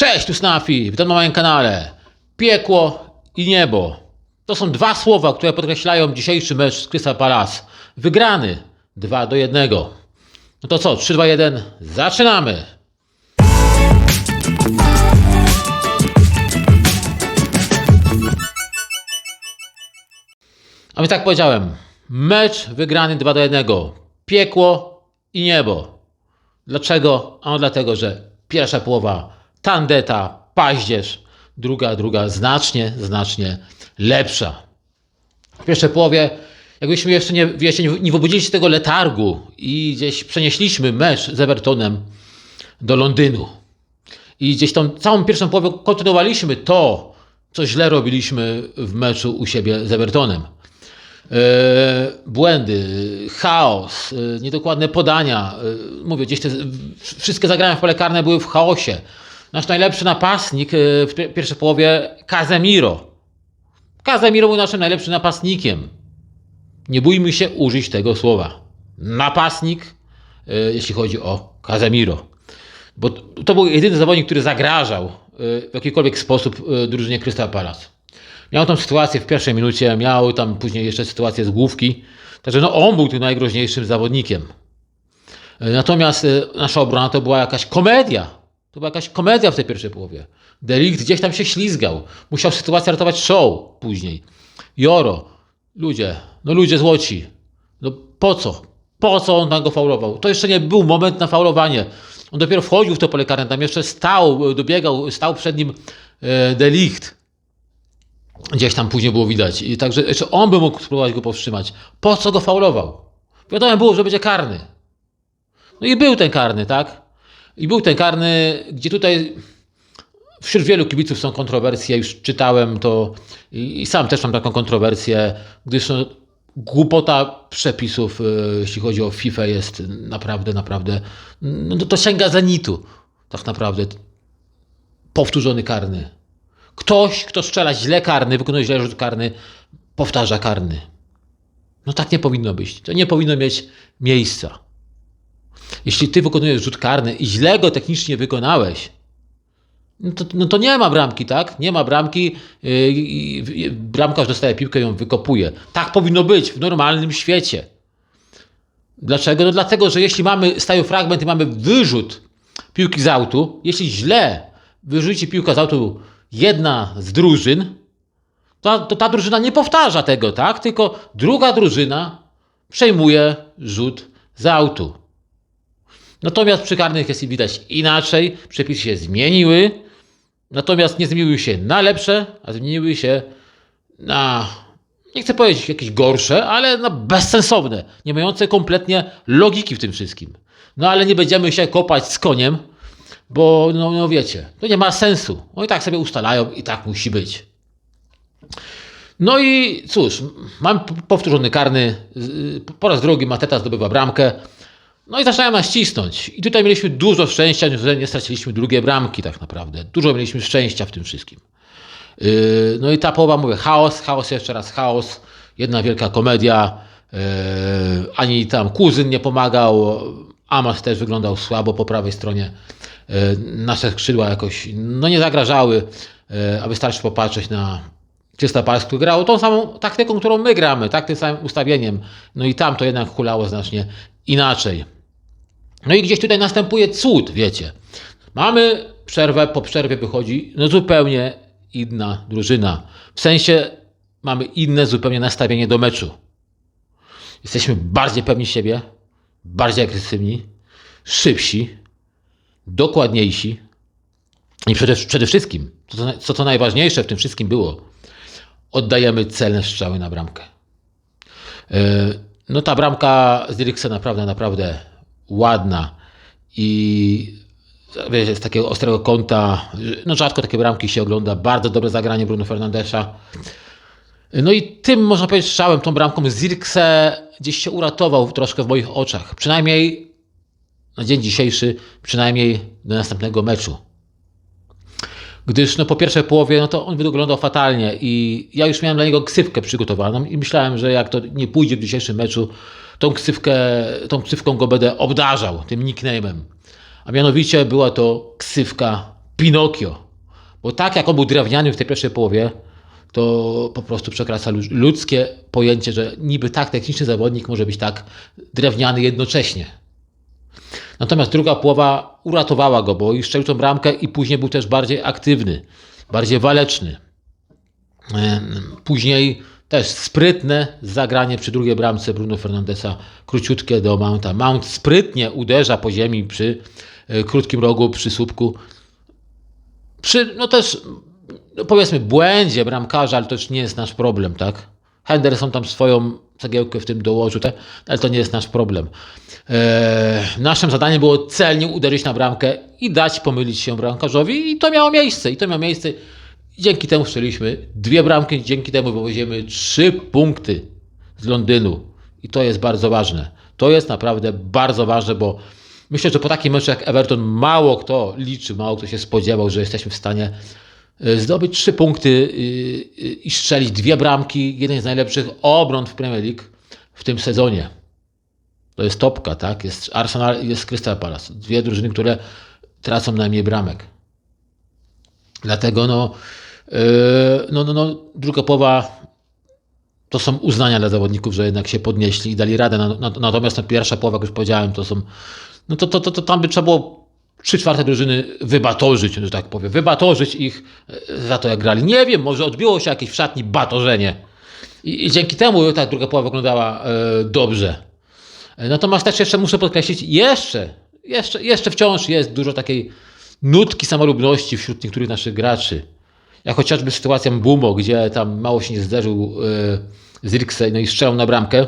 Cześć, tu Snafi, witam na moim kanale. Piekło i niebo. To są dwa słowa, które podkreślają dzisiejszy mecz z Crystal Palace. Wygrany 2-1. No to co, 3-2-1, zaczynamy. A więc tak powiedziałem, mecz wygrany 2-1. Piekło i niebo. Dlaczego? Ano dlatego, że pierwsza połowa tandeta, paździerz, druga znacznie lepsza. W pierwszej połowie, jakbyśmy jeszcze nie obudzili się z tego letargu i gdzieś przenieśliśmy mecz z Evertonem do Londynu. I gdzieś tą całą pierwszą połowę kontynuowaliśmy to, co źle robiliśmy w meczu u siebie z Evertonem. Błędy, chaos, niedokładne podania. Mówię, gdzieś te wszystkie zagrania w pole karne były w chaosie. Nasz najlepszy napastnik w pierwszej połowie, Casemiro. Casemiro był naszym najlepszym napastnikiem. Nie bójmy się użyć tego słowa. Napastnik, jeśli chodzi o Casemiro. Bo to był jedyny zawodnik, który zagrażał w jakikolwiek sposób drużynie Crystal Palace. Miał tam sytuację w pierwszej minucie, miał tam później jeszcze sytuację z główki. Także no on był tym najgroźniejszym zawodnikiem. Natomiast nasza obrona to była jakaś komedia. To była jakaś komedia w tej pierwszej połowie. De Ligt gdzieś tam się ślizgał. Musiał sytuację ratować show później. Joro. Ludzie złoci. No po co? Po co on tam go faulował? To jeszcze nie był moment na faulowanie. On dopiero wchodził w to pole karne. Tam jeszcze stał przed nim De Ligt. Gdzieś tam później było widać. I także jeszcze on by mógł spróbować go powstrzymać. Po co go faulował? Wiadomo było, że będzie karny. No i był ten karny, tak? I był ten karny, gdzie tutaj wśród wielu kibiców są kontrowersje. Już czytałem to i sam też mam taką kontrowersję, gdyż no, głupota przepisów, jeśli chodzi o FIFA, jest naprawdę, no to sięga zenitu. Tak naprawdę. Powtórzony karny. Ktoś, kto strzela źle karny, wykonuje źle rzut karny, powtarza karny. No tak nie powinno być. To nie powinno mieć miejsca. Jeśli ty wykonujesz rzut karny i źle go technicznie wykonałeś, no to nie ma bramki, tak? Nie ma bramki i bramkarz dostaje piłkę i ją wykopuje. Tak powinno być w normalnym świecie. Dlaczego? No dlatego, że jeśli staje fragment i mamy wyrzut piłki z autu, jeśli źle wyrzuci piłkę z autu jedna z drużyn, to ta drużyna nie powtarza tego, tak? Tylko druga drużyna przejmuje rzut z autu. Natomiast przy karnych jest widać inaczej. Przepisy się zmieniły. Natomiast nie zmieniły się na lepsze, a zmieniły się na, nie chcę powiedzieć jakieś gorsze, ale na bezsensowne, nie mające kompletnie logiki w tym wszystkim. No ale nie będziemy się kopać z koniem, bo no wiecie, to nie ma sensu. Oni tak sobie ustalają i tak musi być. No i cóż, mam powtórzony karny, po raz drugi Mateta zdobywa bramkę, no i zaczynają nas cisnąć. I tutaj mieliśmy dużo szczęścia, że nie straciliśmy drugiej bramki tak naprawdę. Dużo mieliśmy szczęścia w tym wszystkim. No i ta połowa, mówię, chaos, jeszcze raz chaos, jedna wielka komedia. Ani tam Kuzyn nie pomagał, Amas też wyglądał słabo po prawej stronie. Nasze skrzydła jakoś nie zagrażały, a wystarczy popatrzeć na Crystal Palace, który grał tą samą taktyką, którą my gramy, tak, tym samym ustawieniem. No i tam to jednak hulało znacznie inaczej. No i gdzieś tutaj następuje cud, wiecie. Mamy przerwę, po przerwie wychodzi zupełnie inna drużyna. W sensie mamy inne zupełnie nastawienie do meczu. Jesteśmy bardziej pewni siebie, bardziej agresywni, szybsi, dokładniejsi i przede wszystkim, co najważniejsze w tym wszystkim było, oddajemy celne strzały na bramkę. No ta bramka z Dirksa naprawdę ładna i wiecie, z takiego ostrego kąta, no rzadko takie bramki się ogląda, bardzo dobre zagranie Bruno Fernandesza. No i tym, można powiedzieć, strzałem, tą bramką Zirkse gdzieś się uratował troszkę w moich oczach. Przynajmniej na dzień dzisiejszy, przynajmniej do następnego meczu. Gdyż po pierwszej połowie to on wyglądał fatalnie i ja już miałem dla niego ksywkę przygotowaną i myślałem, że jak to nie pójdzie w dzisiejszym meczu, tą ksywką go będę obdarzał, tym nickname'em. A mianowicie była to ksywka Pinokio. Bo tak jak on był drewniany w tej pierwszej połowie, to po prostu przekracza ludzkie pojęcie, że niby tak techniczny zawodnik może być tak drewniany jednocześnie. Natomiast druga połowa uratowała go, bo i strzelił tą bramkę i później był też bardziej aktywny, bardziej waleczny. Później też sprytne zagranie przy drugiej bramce Bruno Fernandesa, króciutkie do Mounta. Mount sprytnie uderza po ziemi przy krótkim rogu, przy słupku. Przy, no też, no powiedzmy, błędzie bramkarza, ale to już nie jest nasz problem, tak? Henderson tam swoją cegiełkę w tym dołożył, ale to nie jest nasz problem. Naszym zadaniem było celnie uderzyć na bramkę i dać pomylić się bramkarzowi i to miało miejsce. Dzięki temu strzeliliśmy 2 bramki, dzięki temu wywozimy 3 punkty z Londynu. I to jest bardzo ważne. To jest naprawdę bardzo ważne, bo myślę, że po takim meczu jak Everton mało kto liczył, mało kto się spodziewał, że jesteśmy w stanie zdobyć 3 punkty i strzelić 2 bramki. Jeden z najlepszych obron w Premier League w tym sezonie. To jest topka, tak? Jest Arsenal i jest Crystal Palace. 2 drużyny, które tracą najmniej bramek. Dlatego druga połowa to są uznania dla zawodników, że jednak się podnieśli i dali radę. Natomiast pierwsza połowa, jak już powiedziałem, to są... To tam by trzeba było 3/4 drużyny wybatorzyć, że tak powiem. Wybatorzyć ich za to, jak grali. Nie wiem, może odbiło się jakieś w szatni batorzenie. I dzięki temu ta druga połowa wyglądała dobrze. Natomiast też jeszcze muszę podkreślić, jeszcze wciąż jest dużo takiej nutki samolubności wśród niektórych naszych graczy. Jak chociażby sytuacja Mbumo, gdzie tam mało się nie zderzył z Zirkse, no i strzelał na bramkę.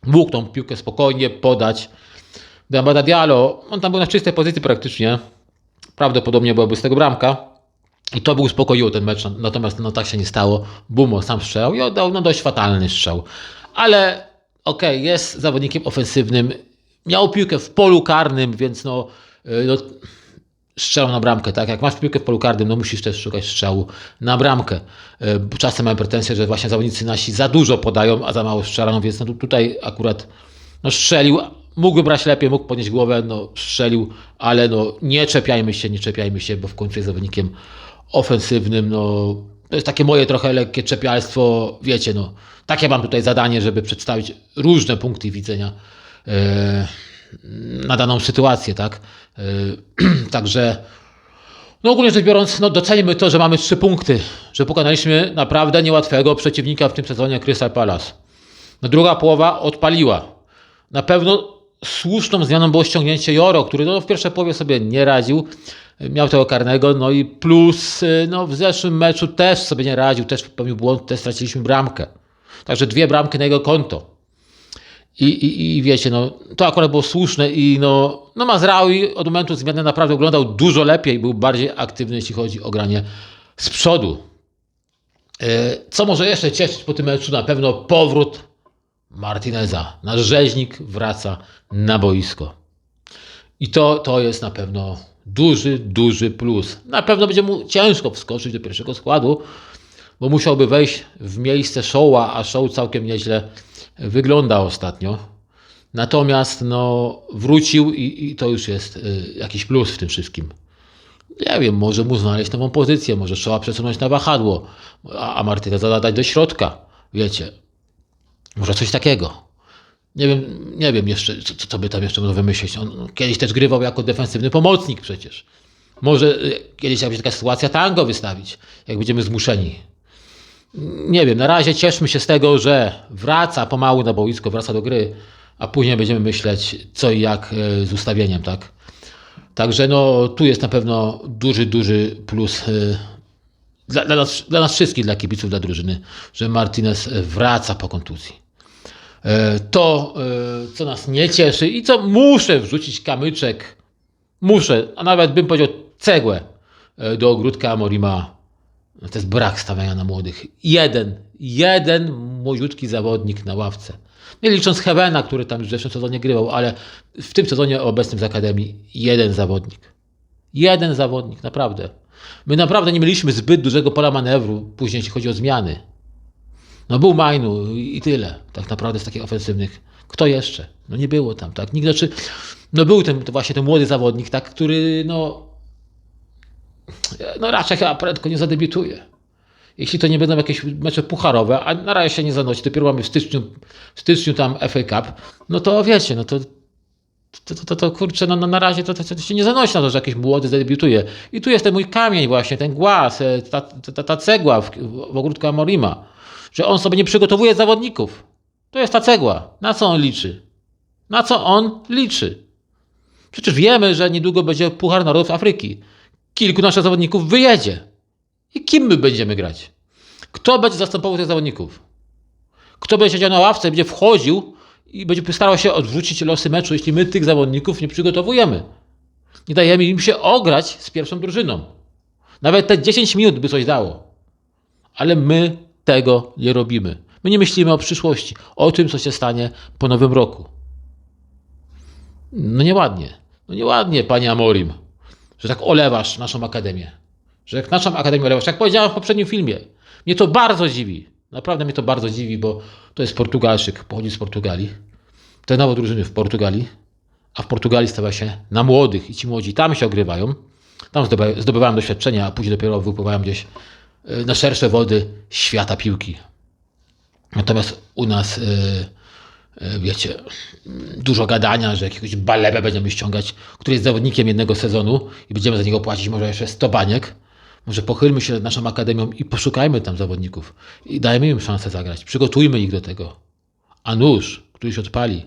Mógł tą piłkę spokojnie podać. Amada Diallo, on tam był na czystej pozycji praktycznie. Prawdopodobnie byłaby z tego bramka. I to by uspokoiło ten mecz. Natomiast tak się nie stało. Mbumo sam strzelał i oddał dość fatalny strzał. Ale jest zawodnikiem ofensywnym. Miał piłkę w polu karnym, więc strzelał na bramkę, tak? Jak masz piłkę w polu karnym, musisz też szukać strzału na bramkę. Czasem mam pretensję, że właśnie zawodnicy nasi za dużo podają, a za mało strzelają, więc tutaj akurat strzelił. Mógłby brać lepiej, mógł podnieść głowę, strzelił, ale nie czepiajmy się, bo w końcu jest zawodnikiem ofensywnym. To jest takie moje trochę lekkie czepialstwo, wiecie, takie mam tutaj zadanie, żeby przedstawić różne punkty widzenia na daną sytuację, tak? Także ogólnie rzecz biorąc, docenimy to, że mamy 3 punkty, że pokonaliśmy naprawdę niełatwego przeciwnika w tym sezonie, Crystal Palace. Druga połowa odpaliła. Na pewno słuszną zmianą było ściągnięcie Joro, który w pierwszej połowie sobie nie radził, miał tego karnego, i plus w zeszłym meczu też sobie nie radził, też popełnił błąd, też straciliśmy bramkę. Także 2 bramki na jego konto. I wiecie, to akurat było słuszne i Mazraoui od momentu zmiany naprawdę wyglądał dużo lepiej, był bardziej aktywny, jeśli chodzi o granie z przodu. Co może jeszcze cieszyć po tym meczu? Na pewno powrót Martineza. Nasz rzeźnik wraca na boisko. I to jest na pewno duży plus. Na pewno będzie mu ciężko wskoczyć do pierwszego składu, bo musiałby wejść w miejsce Shaw'a, a Shaw całkiem nieźle wygląda ostatnio. Natomiast wrócił i to już jest jakiś plus w tym wszystkim. Nie wiem, może mu znaleźć nową pozycję, może trzeba przesunąć na wahadło, a Martineza dać do środka. Wiecie, może coś takiego. Nie wiem jeszcze, co by tam jeszcze można wymyślić. On kiedyś też grywał jako defensywny pomocnik przecież. Może kiedyś jak będzie taka sytuacja, tango wystawić, jak będziemy zmuszeni. Nie wiem, na razie cieszmy się z tego, że wraca pomału na boisko, wraca do gry, a później będziemy myśleć co i jak z ustawieniem, tak? Także tu jest na pewno duży plus dla nas wszystkich, dla kibiców, dla drużyny, że Martinez wraca po kontuzji. To, co nas nie cieszy i co muszę wrzucić kamyczek, a nawet bym powiedział cegłę do ogródka Amorima, to jest brak stawiania na młodych. Jeden młodziutki zawodnik na ławce. Nie licząc Heavena, który tam już w zeszłym sezonie grywał, ale w tym sezonie obecnym z Akademii jeden zawodnik, naprawdę. My naprawdę nie mieliśmy zbyt dużego pola manewru później, jeśli chodzi o zmiany. Był Majnu i tyle, tak naprawdę z takich ofensywnych. Kto jeszcze? Nie było tam, tak? Nikt, był ten młody zawodnik, tak, który no raczej chyba prędko nie zadebiutuje. Jeśli to nie będą jakieś mecze pucharowe, a na razie się nie zanosi, dopiero mamy w styczniu tam FA Cup, no to wiecie, no to kurczę, no, na razie to się nie zanosi na to, że jakiś młody zadebiutuje. I tu jest ten mój kamień właśnie, ten głaz, ta cegła w ogródku Amorima, że on sobie nie przygotowuje zawodników. To jest ta cegła. Na co on liczy? Na co on liczy? Przecież wiemy, że niedługo będzie Puchar Narodów Afryki. Kilku naszych zawodników wyjedzie. I kim my będziemy grać? Kto będzie zastępował tych zawodników? Kto będzie siedział na ławce, będzie wchodził i będzie starał się odwrócić losy meczu, jeśli my tych zawodników nie przygotowujemy? Nie dajemy im się ograć z pierwszą drużyną. Nawet te 10 minut by coś dało. Ale my tego nie robimy. My nie myślimy o przyszłości, o tym, co się stanie po nowym roku. No nieładnie, panie Amorim, że tak olewasz naszą akademię. Że jak naszą akademię olewasz, jak powiedziałem w poprzednim filmie. Mnie to bardzo dziwi. Naprawdę mnie to bardzo dziwi, bo to jest Portugalczyk, pochodzi z Portugalii. Trenował drużyny w Portugalii, a w Portugalii stawia się na młodych i ci młodzi tam się ogrywają. Tam zdobywałem doświadczenia, a później dopiero wypływałem gdzieś na szersze wody świata piłki. Natomiast u nas, wiecie, dużo gadania, że jakiegoś Balebę będziemy ściągać, który jest zawodnikiem jednego sezonu i będziemy za niego płacić może jeszcze 100 baniek. Może pochylmy się nad naszą akademią i poszukajmy tam zawodników i dajmy im szansę zagrać. Przygotujmy ich do tego. A nóż, który się odpali,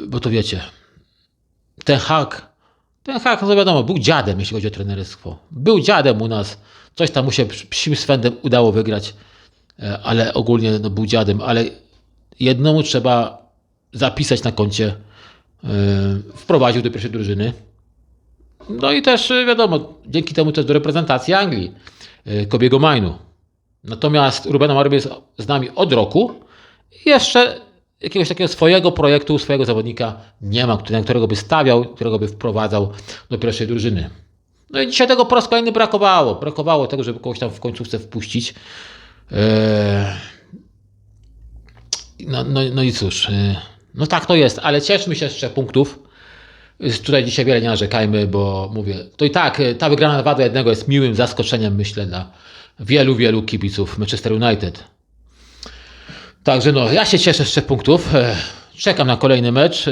bo to wiecie, ten hak, no wiadomo, był dziadem, jeśli chodzi o trenerstwo. Był dziadem u nas. Coś tam mu się psim swędem udało wygrać, ale ogólnie no, był dziadem. Ale jednomu trzeba zapisać na koncie. Wprowadził do pierwszej drużyny. No i też wiadomo, dzięki temu też do reprezentacji Anglii, Kobiego Mainu. Natomiast Ruben Amorim jest z nami od roku i jeszcze jakiegoś takiego swojego projektu, swojego zawodnika nie ma, na którego by stawiał, którego by wprowadzał do pierwszej drużyny. No i dzisiaj tego po raz kolejny brakowało. Brakowało tego, żeby kogoś tam w końcówce wpuścić. No i cóż, no tak to jest, ale cieszmy się z 3 punktów. Tutaj dzisiaj wiele nie narzekajmy, bo mówię, to i tak ta wygrana 2-1 jest miłym zaskoczeniem, myślę, dla wielu kibiców Manchester United. Także no, ja się cieszę z 3 punktów. Czekam na kolejny mecz.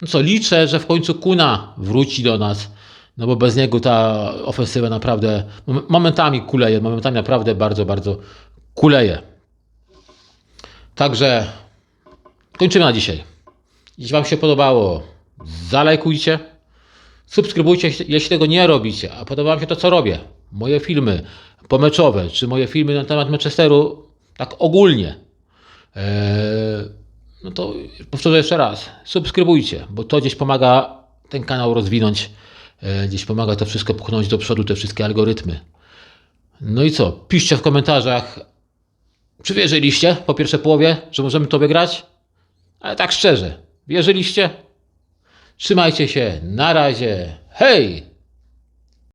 No co, liczę, że w końcu Kuna wróci do nas, no bo bez niego ta ofensywa naprawdę momentami kuleje, momentami naprawdę bardzo kuleje. Także kończymy na dzisiaj. Jeśli wam się podobało, zalajkujcie, subskrybujcie, jeśli tego nie robicie, a podoba wam się to, co robię, moje filmy pomeczowe, czy moje filmy na temat Manchesteru, tak ogólnie, no to powtórzę jeszcze raz, subskrybujcie, bo to gdzieś pomaga ten kanał rozwinąć, gdzieś pomaga to wszystko pchnąć do przodu, te wszystkie algorytmy. No i co, piszcie w komentarzach, czy wierzyliście po pierwszej połowie, że możemy to wygrać? Ale tak szczerze, wierzyliście? Trzymajcie się, na razie, hej!